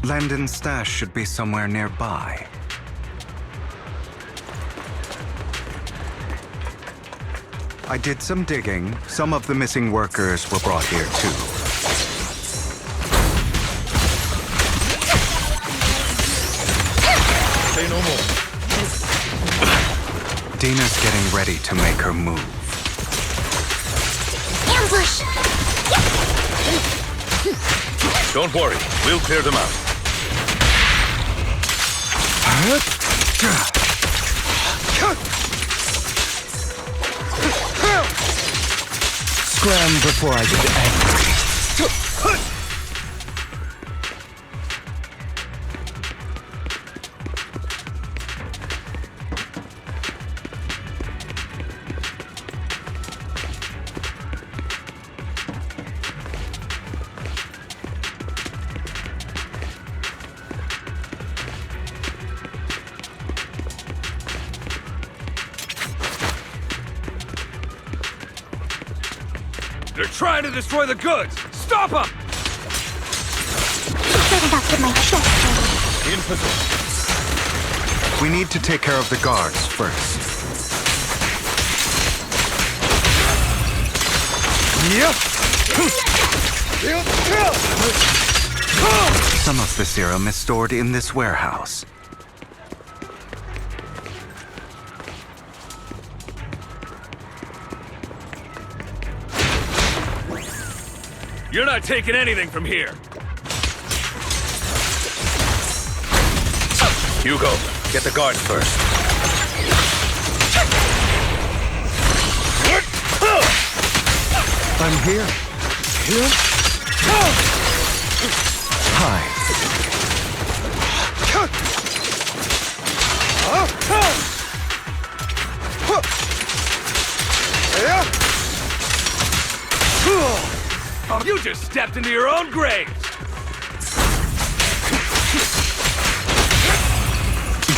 Landon's stash should be somewhere nearby. I did some digging. Some of the missing workers were brought here too. Say no more. Dina's getting ready to make her move. Ambush! Don't worry, we'll clear them out. Scram before I get angry. They're trying to destroy the goods! Stop them! Better not get my chest dirty. In position. We need to take care of the guards first. Yep. Some of the serum is stored in this warehouse. You're not taking anything from here. Hugo, get the guards first. I'm here. Here? Hi. You just stepped into your own grave!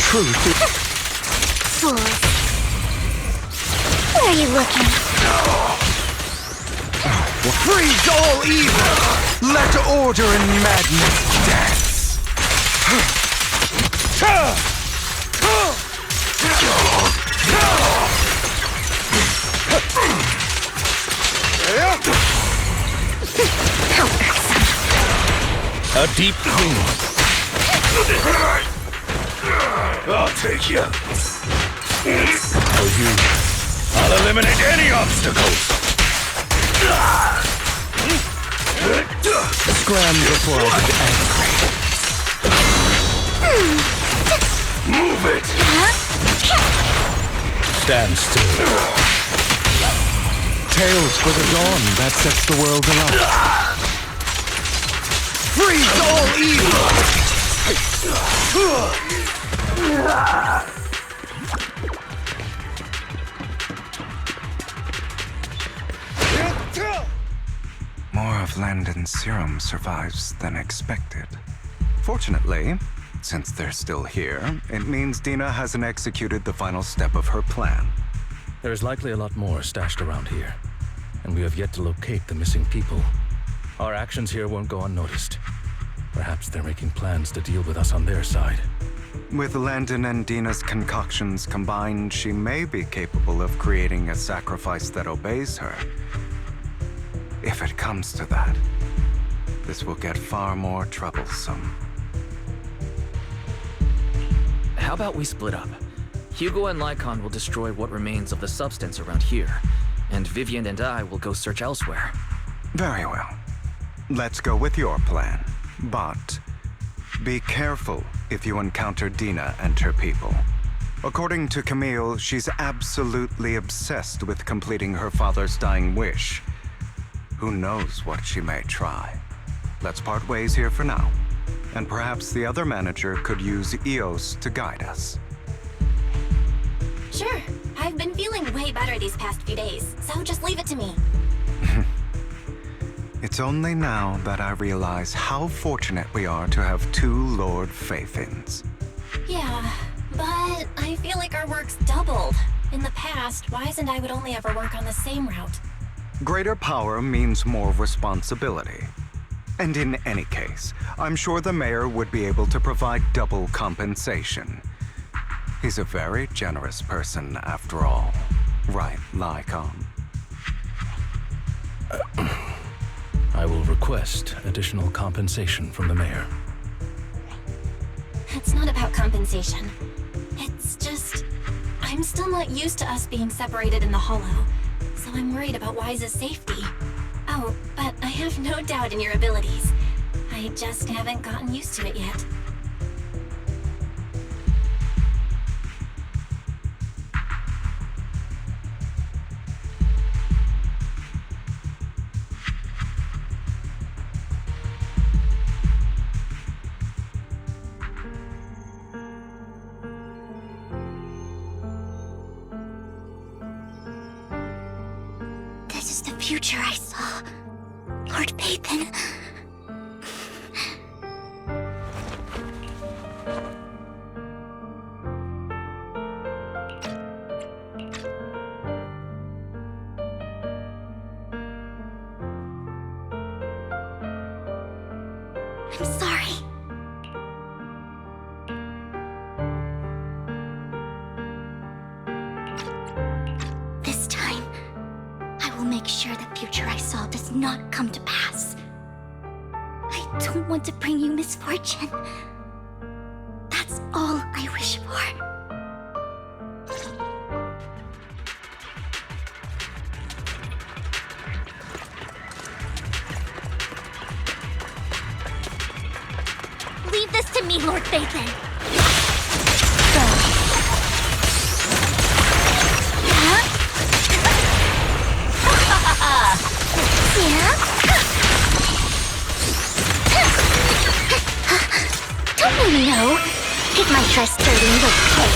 Truth is... Fools. Where are you looking? Freeze all evil! Let order and madness dance! A deep clean. I'll take you. I'll eliminate any obstacles. Scram before I get angry. Move it. Stand still. Tales for the dawn that sets the world alight. Freeze all evil! More of Landon's serum survives than expected. Fortunately, since they're still here, it means Dina hasn't executed the final step of her plan. There is likely a lot more stashed around here, and we have yet to locate the missing people. Our actions here won't go unnoticed. Perhaps they're making plans to deal with us on their side. With Landon and Dina's concoctions combined, she may be capable of creating a sacrifice that obeys her. If it comes to that, this will get far more troublesome. How about we split up? Hugo and Lycon will destroy what remains of the substance around here, and Vivian and I will go search elsewhere. Very well. Let's go with your plan. But be careful if you encounter Dina and her people. According to Camille, she's absolutely obsessed with completing her father's dying wish. Who knows what she may try? Let's part ways here for now. And perhaps the other manager could use EOS to guide us. Sure. I've been feeling way better these past few days, so just leave it to me. It's only now that I realize how fortunate we are to have two Lord Faithins. Yeah, but I feel like our work's doubled. In the past, Wise and I would only ever work on the same route. Greater power means more responsibility. And in any case, I'm sure the mayor would be able to provide double compensation. He's a very generous person, after all. Right, Lycon? I will request additional compensation from the mayor. It's not about compensation. It's just... I'm still not used to us being separated in the Hollow, so I'm worried about Wise's safety. Oh, but I have no doubt in your abilities. I just haven't gotten used to it yet. This is the future I saw. Lord Pathan. I'm sorry. This time, I will make sure the future I saw does not come to pass. I don't want to bring you misfortune. That's all I wish for. Leave this to me, Lord Phaethon. Go. Huh? Yeah? Don't you know? Take my trust dirty okay.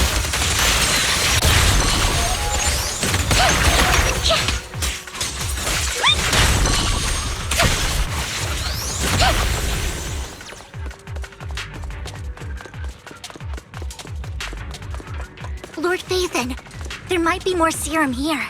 Lord Phaethon, there might be more serum here.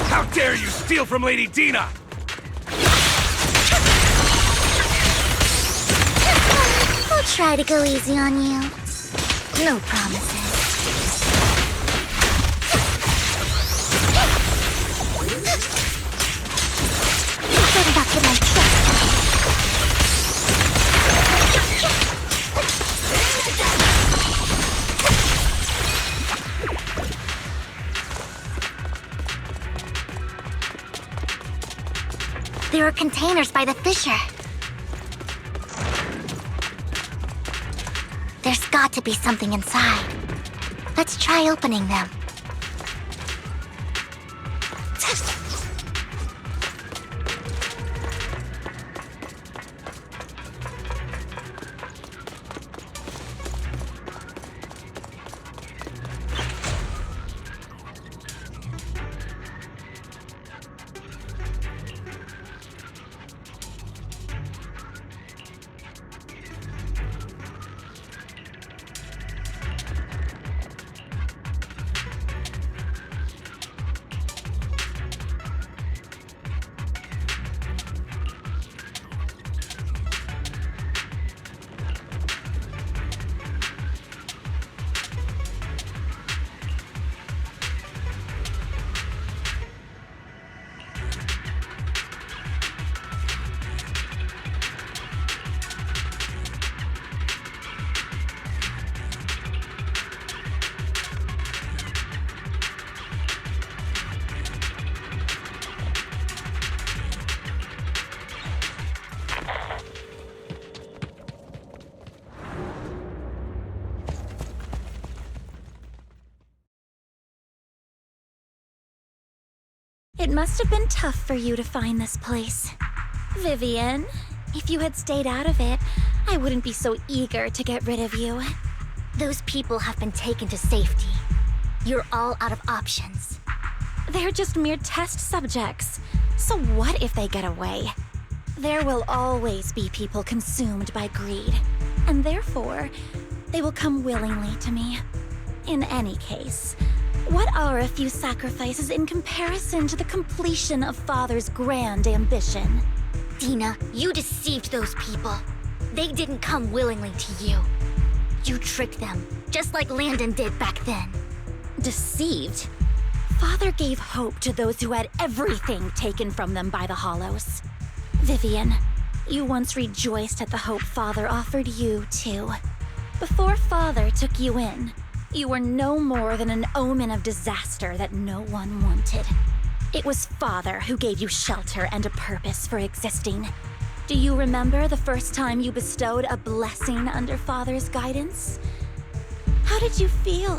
How dare you steal from Lady Dina! I'll try to go easy on you. No promises. You better not get my trust. There are containers by the fissure. There's got to be something inside. Let's try opening them. It must have been tough for you to find this place. Vivian, if you had stayed out of it, I wouldn't be so eager to get rid of you. Those people have been taken to safety. You're all out of options. They're just mere test subjects. So what if they get away? There will always be people consumed by greed, and therefore, they will come willingly to me. In any case, what are a few sacrifices in comparison to the completion of Father's grand ambition? Dina, you deceived those people. They didn't come willingly to you. You tricked them, just like Landon did back then. Deceived? Father gave hope to those who had everything taken from them by the Hollows. Vivian, you once rejoiced at the hope Father offered you, too. Before Father took you in, you were no more than an omen of disaster that no one wanted. It was Father who gave you shelter and a purpose for existing. Do you remember the first time you bestowed a blessing under Father's guidance? How did you feel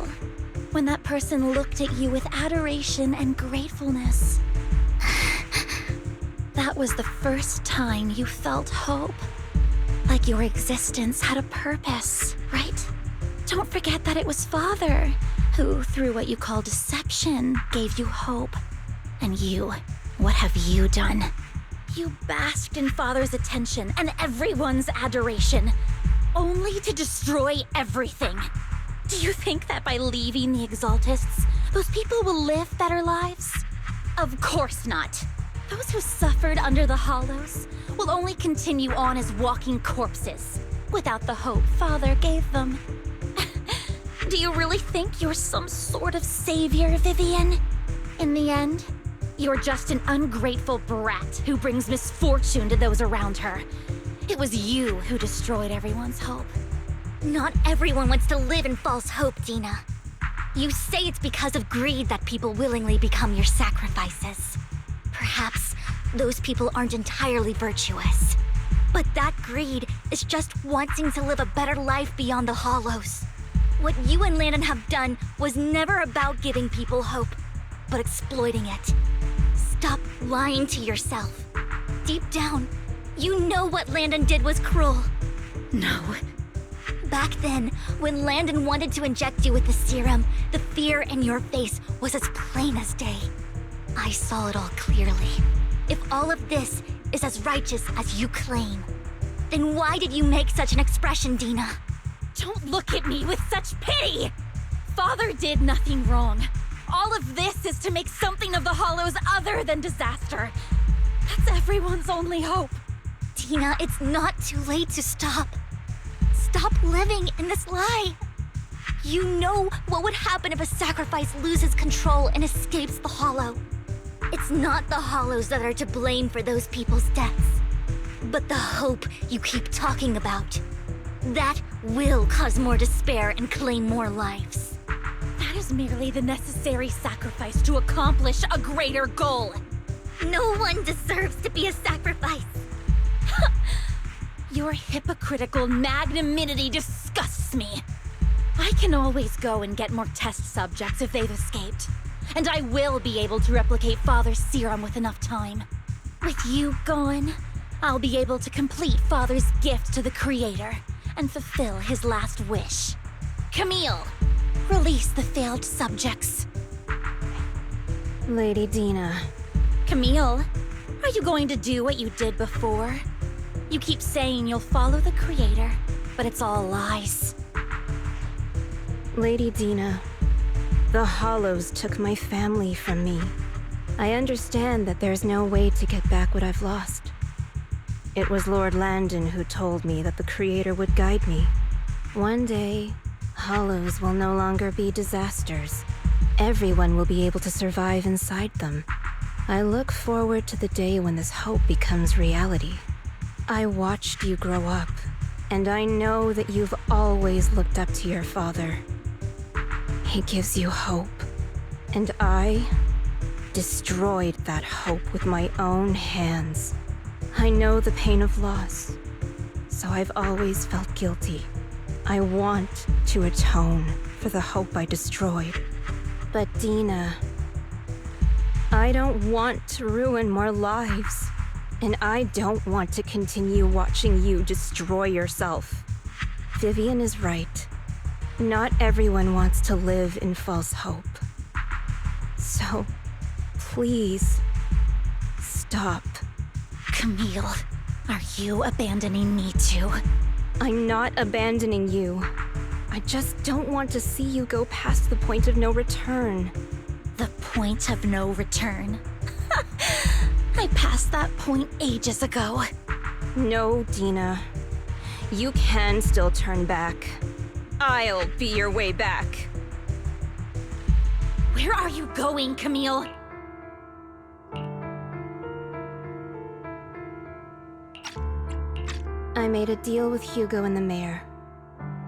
when that person looked at you with adoration and gratefulness? That was the first time you felt hope. Like your existence had a purpose, right? Don't forget that it was Father who, through what you call deception, gave you hope. And you, what have you done? You basked in Father's attention and everyone's adoration, only to destroy everything. Do you think that by leaving the Exaltists, those people will live better lives? Of course not. Those who suffered under the Hollows will only continue on as walking corpses, without the hope Father gave them. Do you really think you're some sort of savior, Vivian? In the end, you're just an ungrateful brat who brings misfortune to those around her. It was you who destroyed everyone's hope. Not everyone wants to live in false hope, Dina. You say it's because of greed that people willingly become your sacrifices. Perhaps those people aren't entirely virtuous. But that greed is just wanting to live a better life beyond the Hollows. What you and Landon have done was never about giving people hope, but exploiting it. Stop lying to yourself. Deep down, you know what Landon did was cruel. No. Back then, when Landon wanted to inject you with the serum, the fear in your face was as plain as day. I saw it all clearly. If all of this is as righteous as you claim, then why did you make such an expression, Dina? Don't look at me with such pity! Father did nothing wrong. All of this is to make something of the Hollows other than disaster. That's everyone's only hope. Dina, it's not too late to stop. Stop living in this lie. You know what would happen if a sacrifice loses control and escapes the Hollow. It's not the Hollows that are to blame for those people's deaths, but the hope you keep talking about. That will cause more despair and claim more lives. That is merely the necessary sacrifice to accomplish a greater goal. No one deserves to be a sacrifice. Your hypocritical magnanimity disgusts me. I can always go and get more test subjects if they've escaped. And I will be able to replicate Father's serum with enough time. With you gone, I'll be able to complete Father's gift to the Creator and fulfill his last wish. Camille, release the failed subjects. Lady Dina. Camille, are you going to do what you did before? You keep saying you'll follow the Creator, but it's all lies. Lady Dina, the Hollows took my family from me. I understand that there's no way to get back what I've lost. It was Lord Landon who told me that the Creator would guide me. One day, Hollows will no longer be disasters. Everyone will be able to survive inside them. I look forward to the day when this hope becomes reality. I watched you grow up, and I know that you've always looked up to your father. He gives you hope, and I destroyed that hope with my own hands. I know the pain of loss, so I've always felt guilty. I want to atone for the hope I destroyed. But Dina, I don't want to ruin more lives, and I don't want to continue watching you destroy yourself. Vivian is right. Not everyone wants to live in false hope. So, please, stop. Camille, Are you abandoning me too? I'm not abandoning you. I just don't want to see you go past the point of no return. The point of no return. I passed that point ages ago. No, Dina. You can still turn back. I'll be your way back. Where are you going, Camille? I made a deal with Hugo and the mayor.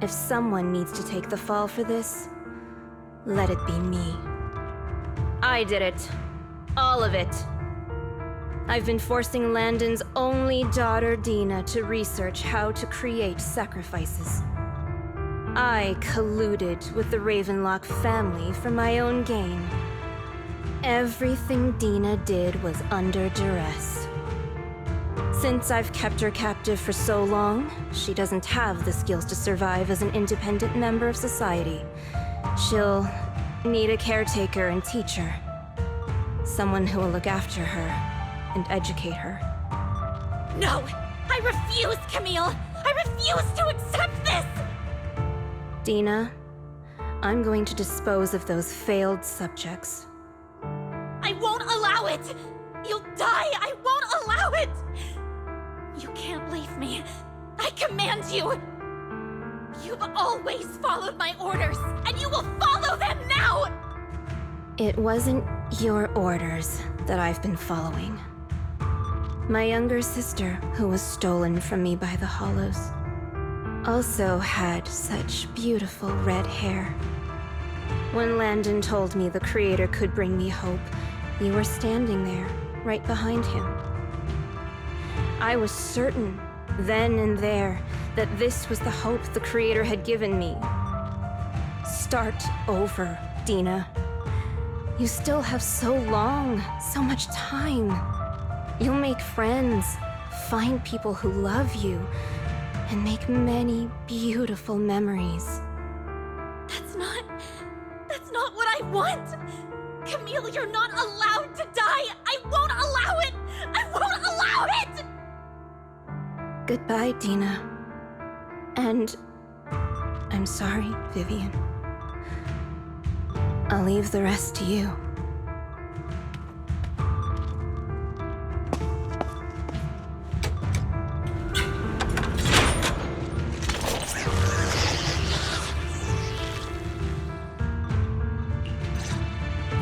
If someone needs to take the fall for this, let it be me. I did it. All of it. I've been forcing Landon's only daughter, Dina, to research how to create sacrifices. I colluded with the Ravenlock family for my own gain. Everything Dina did was under duress. Since I've kept her captive for so long, she doesn't have the skills to survive as an independent member of society. She'll need a caretaker and teacher. Someone who will look after her and educate her. No! I refuse, Camille! I refuse to accept this! Dina, I'm going to dispose of those failed subjects. I won't allow it! You'll die! I won't allow it! You can't leave me. I command you! You've always followed my orders, and you will follow them now! It wasn't your orders that I've been following. My younger sister, who was stolen from me by the Hollows, also had such beautiful red hair. When Landon told me the Creator could bring me hope, you were standing there, right behind him. I was certain, then and there, that this was the hope the Creator had given me. Start over, Dina. You still have so long, so much time. You'll make friends, find people who love you, and make many beautiful memories. That's not what I want! Camille, you're not allowed to die! I won't allow it! I won't allow it! Goodbye, Dina. And I'm sorry, Vivian. I'll leave the rest to you.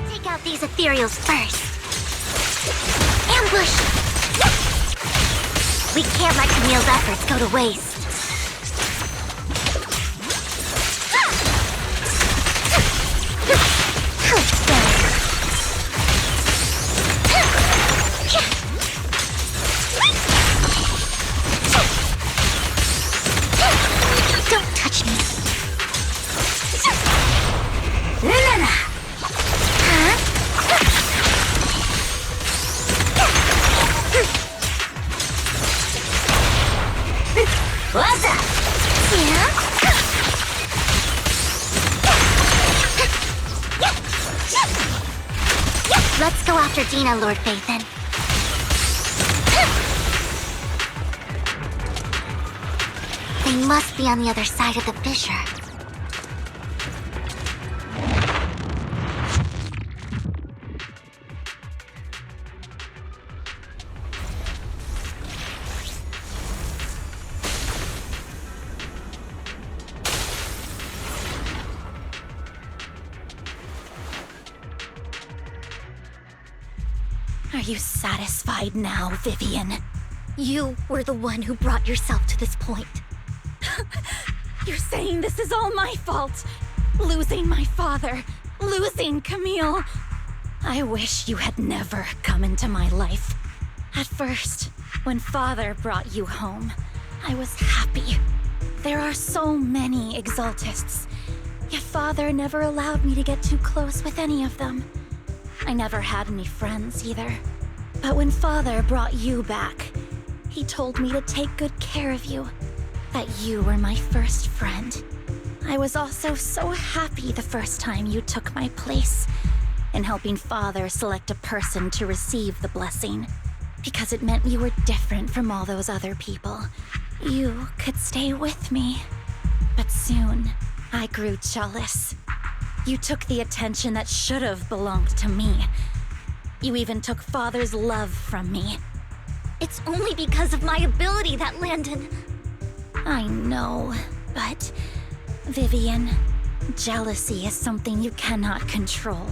Take out these ethereals first. Ambush! We can't let Camille's efforts go to waste. Don't touch me. What's up? Yeah? Let's go after Dina, Lord Phaethon. They must be on the other side of the fissure. Are you satisfied now, Vivian? You were the one who brought yourself to this point. You're saying this is all my fault? Losing my father, losing Camille. I wish you had never come into my life. At first, when Father brought you home, I was happy. There are so many Exaltists, yet Father never allowed me to get too close with any of them. I never had any friends either. But when Father brought you back, he told me to take good care of you, that you were my first friend. I was also so happy the first time you took my place in helping Father select a person to receive the blessing. Because it meant you were different from all those other people. You could stay with me. But soon, I grew jealous. You took the attention that should have belonged to me. You even took Father's love from me. It's only because of my ability that Landon... I know, but... Vivian, jealousy is something you cannot control.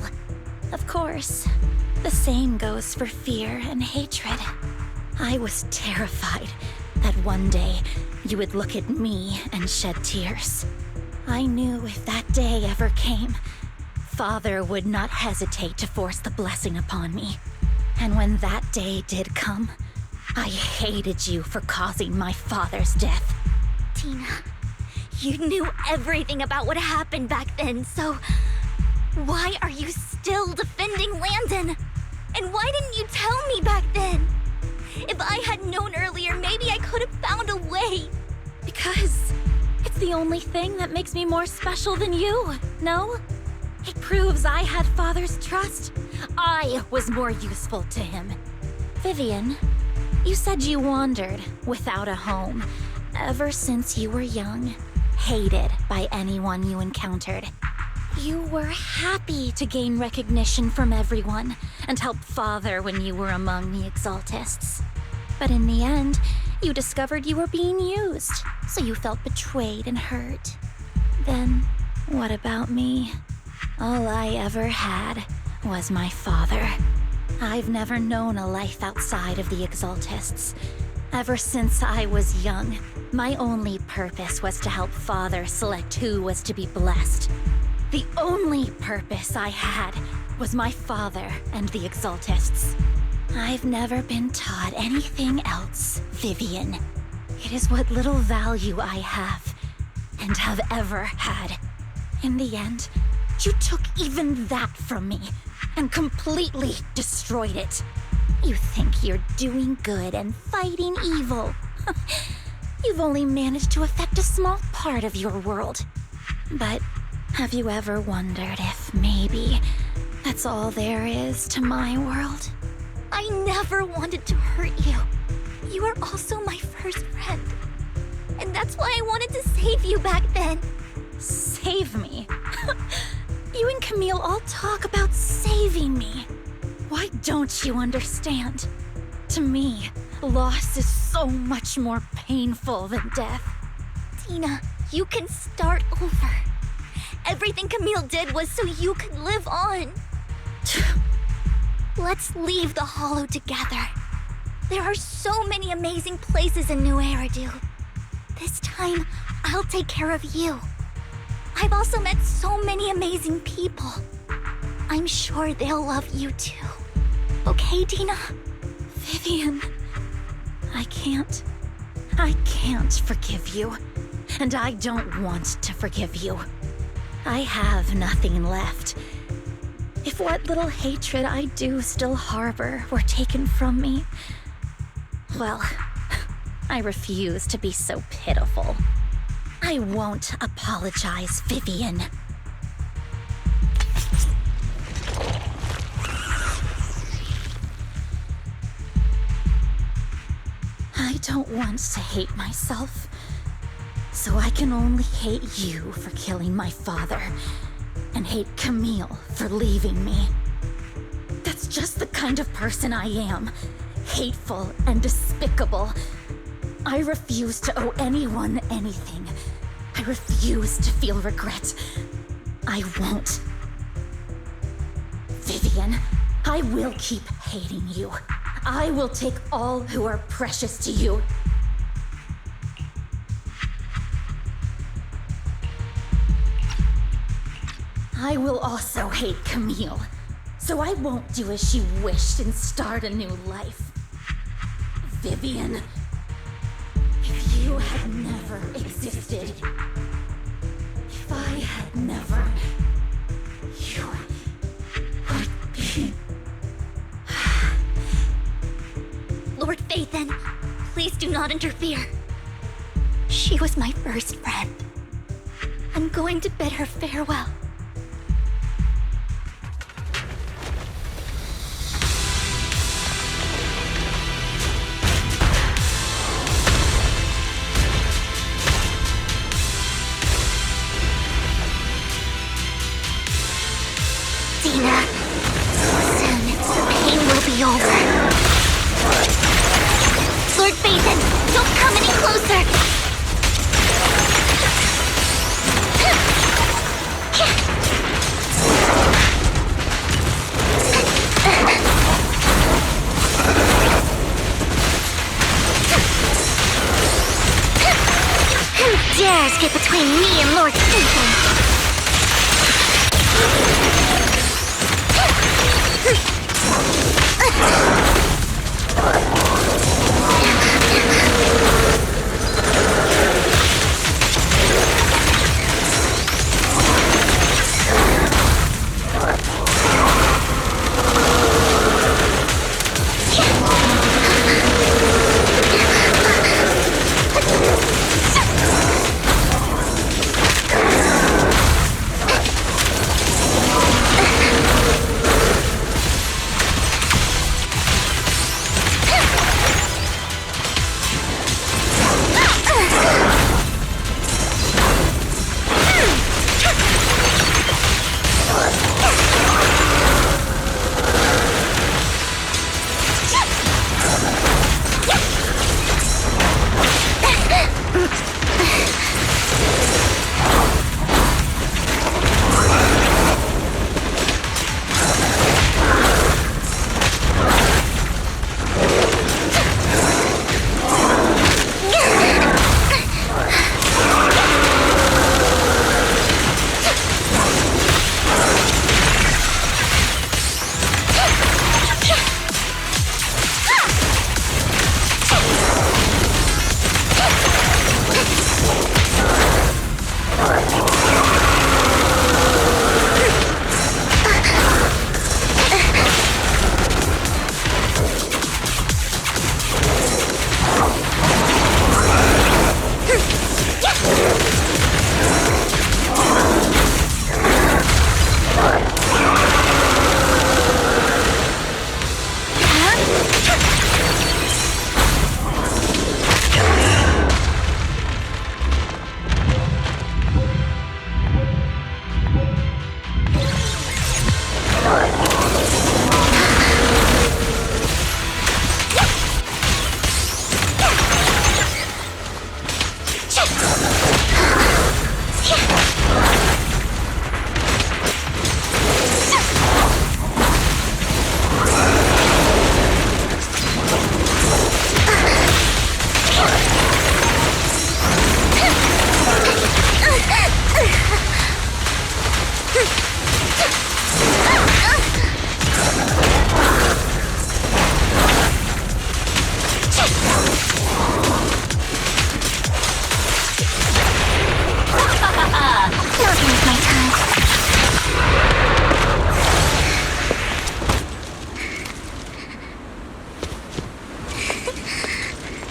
Of course, the same goes for fear and hatred. I was terrified that one day you would look at me and shed tears. I knew if that day ever came, Father would not hesitate to force the blessing upon me. And when that day did come, I hated you for causing my father's death. Tina, you knew everything about what happened back then, so... Why are you still defending Landon? And why didn't you tell me back then? If I had known earlier, maybe I could have found a way. Because it's the only thing that makes me more special than you, no? It proves I had Father's trust. I was more useful to him. Vivian, you said you wandered without a home ever since you were young, hated by anyone you encountered. You were happy to gain recognition from everyone and help Father when you were among the Exaltists. But in the end, you discovered you were being used, so you felt betrayed and hurt. Then, what about me? All I ever had was my father. I've never known a life outside of the Exaltists. Ever since I was young, my only purpose was to help Father select who was to be blessed. The only purpose I had was my father and the Exaltists. I've never been taught anything else, Vivian. It is what little value I have, and have ever had. In the end, you took even that from me, and completely destroyed it. You think you're doing good and fighting evil. You've only managed to affect a small part of your world. But have you ever wondered if maybe that's all there is to my world? I never wanted to hurt you. You were also my first friend. And that's why I wanted to save you back then. Save me? You and Camille all talk about saving me. Why don't you understand? To me, loss is so much more painful than death. Tina, you can start over. Everything Camille did was so you could live on. Let's leave the Hollow together. There are so many amazing places in New Eridu. This time, I'll take care of you. I've also met so many amazing people. I'm sure they'll love you too. Okay, Tina? Vivian, I can't forgive you. And I don't want to forgive you. I have nothing left. If what little hatred I do still harbor were taken from me, well, I refuse to be so pitiful. I won't apologize, Vivian. I don't want to hate myself, so I can only hate you for killing my father, and hate Camille for leaving me. That's just the kind of person I am. Hateful and despicable. I refuse to owe anyone anything. I refuse to feel regret. I won't. Vivian, I will keep hating you. I will take all who are precious to you. I will also hate Camille, so I won't do as she wished and start a new life. Vivian, if you had never existed, if I had never, you would be... Lord Phaethon, please do not interfere. She was my first friend. I'm going to bid her farewell. dares get between me and Lord Ethan?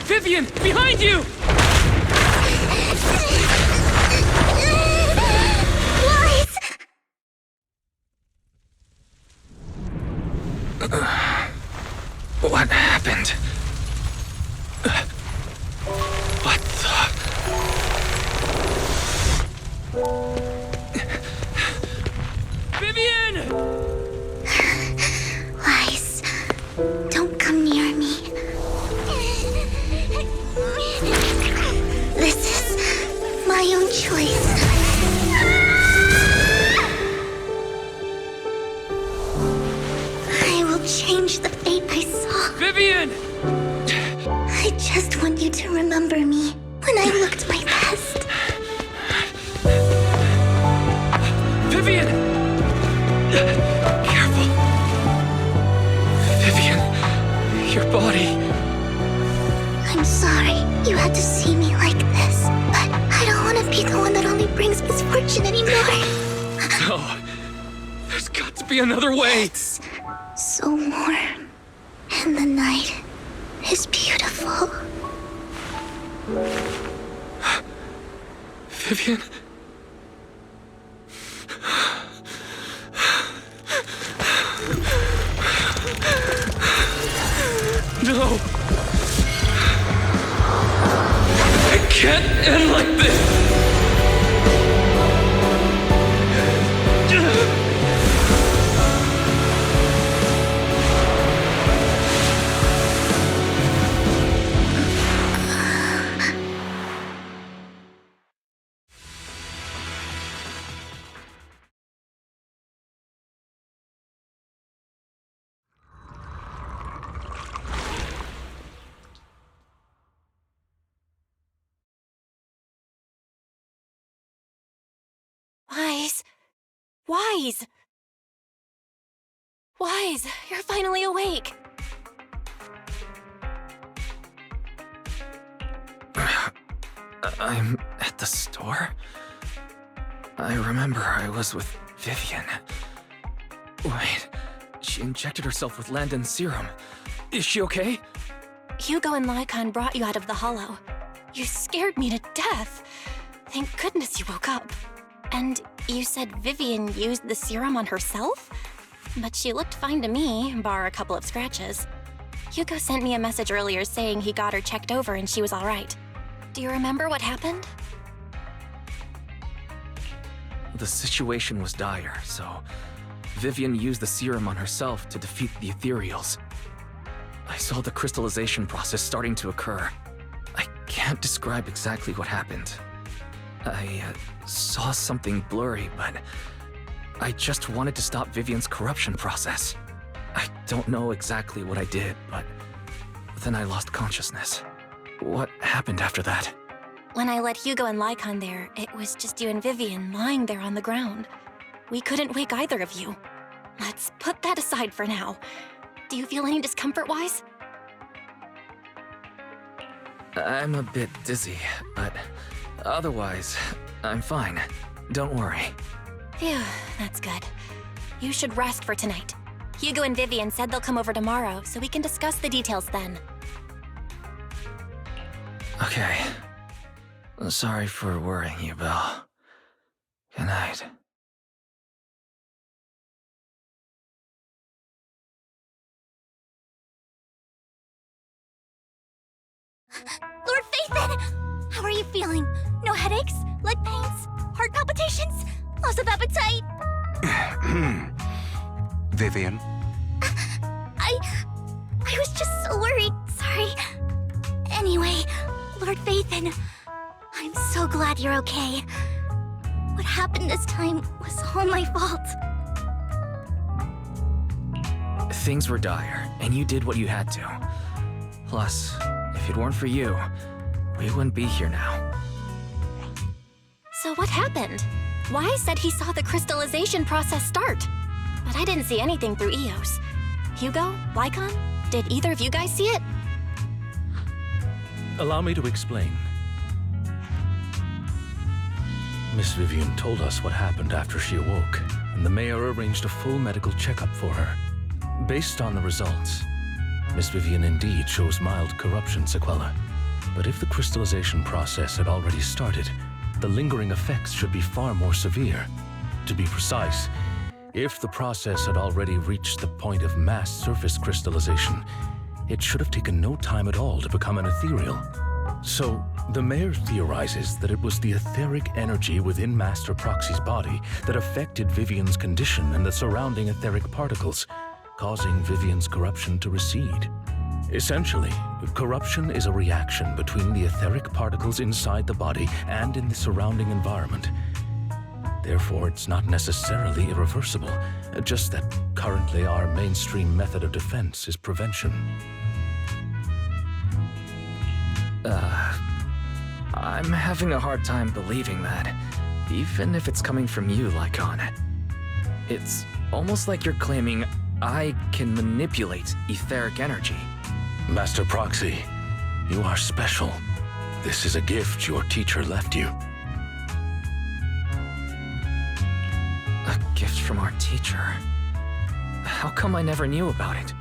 Vivian! Behind you! Lies! What happened? What the... Vivian! Lies. Don't come near me. This is my own choice. I will change the fate I saw. Vivian! I just want you to remember me when I looked my best. Vivian! Careful. Vivian, your body. I'm sorry you had to see me like this, but I don't want to be the one that only brings misfortune anymore. No. There's got to be another way. It's so warm, and the night is beautiful. Vivian? No! It can't end like this! Wise. Wise! Wise, you're finally awake. I'm at the store? I remember I was with Vivian. Wait, she injected herself with Landon's serum. Is she okay? Hugo and Lycon brought you out of the hollow. You scared me to death. Thank goodness you woke up. And you said Vivian used the serum on herself? But she looked fine to me, bar a couple of scratches. Hugo sent me a message earlier saying he got her checked over and she was all right. Do you remember what happened? The situation was dire, so Vivian used the serum on herself to defeat the ethereals. I saw the crystallization process starting to occur. I can't describe exactly what happened. I saw something blurry, but I just wanted to stop Vivian's corruption process. I don't know exactly what I did, but then I lost consciousness. What happened after that? When I let Hugo and Lycon there, it was just you and Vivian lying there on the ground. We couldn't wake either of you. Let's put that aside for now. Do you feel any discomfort-wise? I'm a bit dizzy, but otherwise, I'm fine. Don't worry. Phew, that's good. You should rest for tonight. Hugo and Vivian said they'll come over tomorrow, so we can discuss the details then. Okay. Sorry for worrying you, Belle. Good night. Lord Phaethon! How are you feeling? No headaches? Leg pains? Heart palpitations? Loss of appetite? Vivian? I was just so worried. Sorry. Anyway, Lord Phaethon, I'm so glad you're okay. What happened this time was all my fault. Things were dire, and you did what you had to. Plus, if it weren't for you, we wouldn't be here now. So what happened? Wise said he saw the crystallization process start. But I didn't see anything through EOS. Hugo? Lycon? Did either of you guys see it? Allow me to explain. Miss Vivian told us what happened after she awoke, and the mayor arranged a full medical checkup for her. Based on the results, Miss Vivian indeed shows mild corruption sequelae. But if the crystallization process had already started, the lingering effects should be far more severe. To be precise, if the process had already reached the point of mass surface crystallization, it should have taken no time at all to become an ethereal. So, the mayor theorizes that it was the etheric energy within Master Proxy's body that affected Vivian's condition and the surrounding etheric particles, causing Vivian's corruption to recede. Essentially, corruption is a reaction between the etheric particles inside the body and in the surrounding environment. Therefore, it's not necessarily irreversible, just that currently our mainstream method of defense is prevention. I'm having a hard time believing that, even if it's coming from you, Lycon. It's almost like you're claiming I can manipulate etheric energy. Master Proxy, you are special. This is a gift your teacher left you. A gift from our teacher? How come I never knew about it?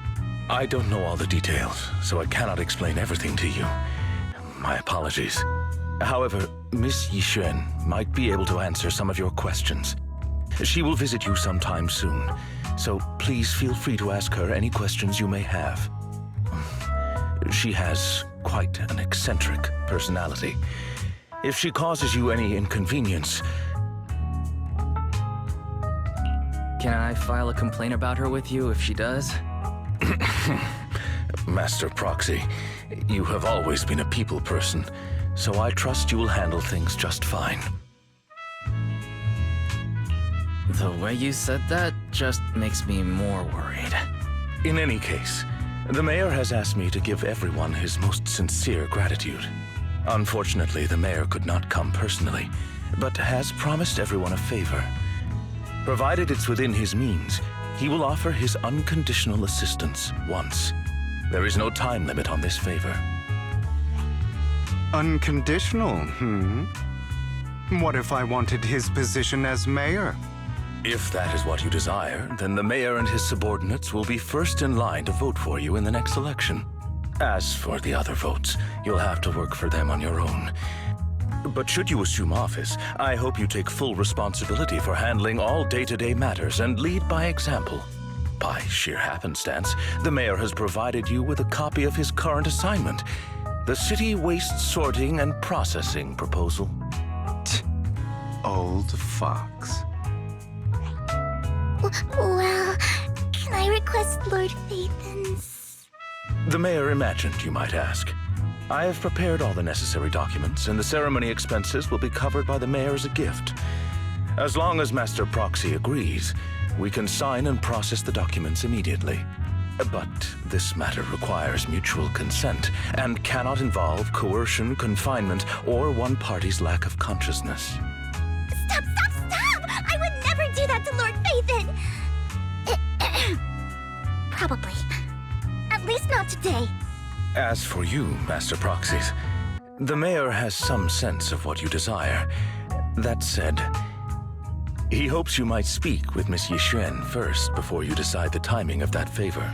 I don't know all the details, so I cannot explain everything to you. My apologies. However, Miss Yixuan might be able to answer some of your questions. She will visit you sometime soon, so please feel free to ask her any questions you may have. She has quite an eccentric personality. If she causes you any inconvenience... Can I file a complaint about her with you if she does? Master Proxy, you have always been a people person, so I trust you will handle things just fine. The way you said that just makes me more worried. In any case, the mayor has asked me to give everyone his most sincere gratitude. Unfortunately, the mayor could not come personally, but has promised everyone a favor. Provided it's within his means, he will offer his unconditional assistance once. There is no time limit on this favor. Unconditional, What if I wanted his position as mayor? If that is what you desire, then the mayor and his subordinates will be first in line to vote for you in the next election. As for the other votes, you'll have to work for them on your own. But should you assume office, I hope you take full responsibility for handling all day-to-day matters and lead by example. By sheer happenstance, the mayor has provided you with a copy of his current assignment, the City Waste Sorting and Processing proposal. Old fox. Well, can I request Lord Phaethon's? The mayor imagined you might ask. I have prepared all the necessary documents, and the ceremony expenses will be covered by the mayor as a gift. As long as Master Proxy agrees, we can sign and process the documents immediately. But this matter requires mutual consent and cannot involve coercion, confinement, or one party's lack of consciousness. Stop! I would never do that to Lord Phaethon! Probably. At least not today. As for you, Master Proxies, the mayor has some sense of what you desire. That said, he hopes you might speak with Miss Yixuan first before you decide the timing of that favor.